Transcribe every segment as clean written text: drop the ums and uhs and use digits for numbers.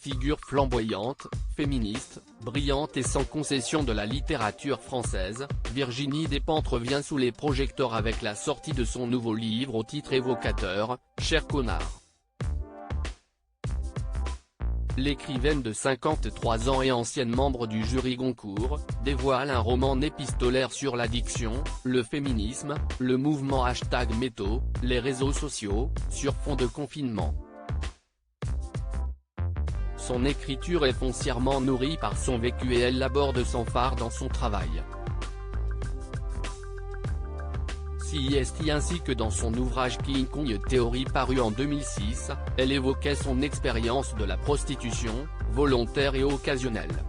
Figure flamboyante, féministe, brillante et sans concession de la littérature française, Virginie Despentes revient sous les projecteurs avec la sortie de son nouveau livre au titre évocateur, Cher connard. L'écrivaine de 53 ans et ancienne membre du jury Goncourt, dévoile un roman épistolaire sur l'addiction, le féminisme, le mouvement #MeToo, les réseaux sociaux, sur fond de confinement. Son écriture est foncièrement nourrie par son vécu et elle l'aborde sans phare dans son travail. CIST ainsi que dans son ouvrage King Kong Theory paru en 2006, elle évoquait son expérience de la prostitution, volontaire et occasionnelle.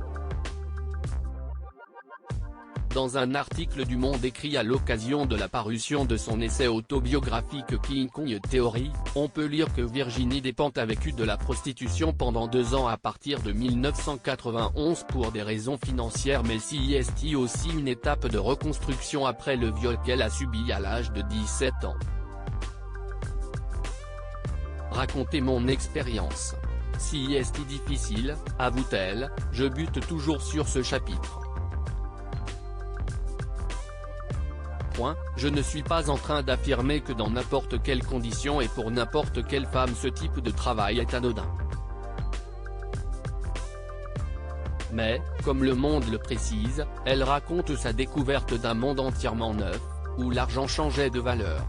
Dans un article du Monde écrit à l'occasion de la parution de son essai autobiographique King Kong Theory, on peut lire que Virginie Despentes a vécu de la prostitution pendant 2 ans à partir de 1991 pour des raisons financières mais CIST aussi une étape de reconstruction après le viol qu'elle a subi à l'âge de 17 ans. Raconter mon expérience. CIST difficile, avoue-t-elle, je bute toujours sur ce chapitre. Je ne suis pas en train d'affirmer que dans n'importe quelle condition et pour n'importe quelle femme ce type de travail est anodin. Mais, comme Le Monde le précise, elle raconte sa découverte d'un monde entièrement neuf, où l'argent changeait de valeur.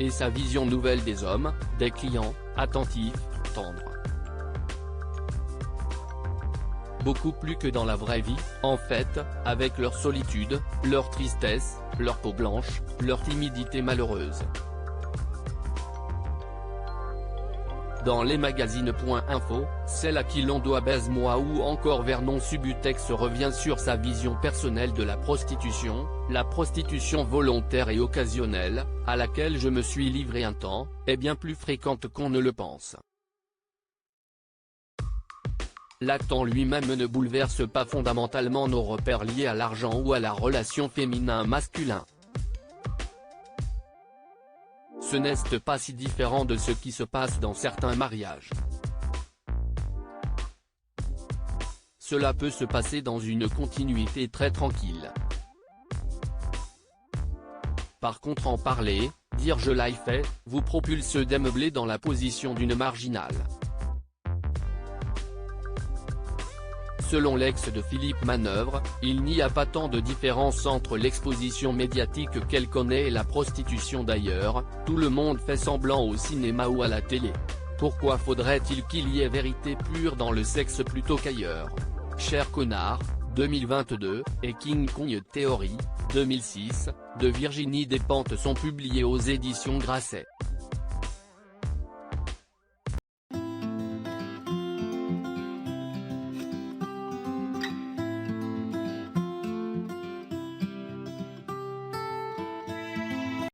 Et sa vision nouvelle des hommes, des clients, attentifs, tendres. Beaucoup plus que dans la vraie vie, en fait, avec leur solitude, leur tristesse, leur peau blanche, leur timidité malheureuse. Dans les magazines.info, celle à qui l'on doit Baise-moi ou encore Vernon Subutex revient sur sa vision personnelle de la prostitution volontaire et occasionnelle, à laquelle je me suis livré un temps, est bien plus fréquente qu'on ne le pense. L'acte en lui-même ne bouleverse pas fondamentalement nos repères liés à l'argent ou à la relation féminin-masculin. Ce n'est pas si différent de ce qui se passe dans certains mariages. Cela peut se passer dans une continuité très tranquille. Par contre en parler, dire je l'ai fait, vous propulse démeublé dans la position d'une marginale. Selon l'ex de Philippe Manœuvre, il n'y a pas tant de différence entre l'exposition médiatique qu'elle connaît et la prostitution d'ailleurs, tout le monde fait semblant au cinéma ou à la télé. Pourquoi faudrait-il qu'il y ait vérité pure dans le sexe plutôt qu'ailleurs? Cher connard, 2022, et King Kong Theory, 2006, de Virginie Despentes sont publiés aux éditions Grasset.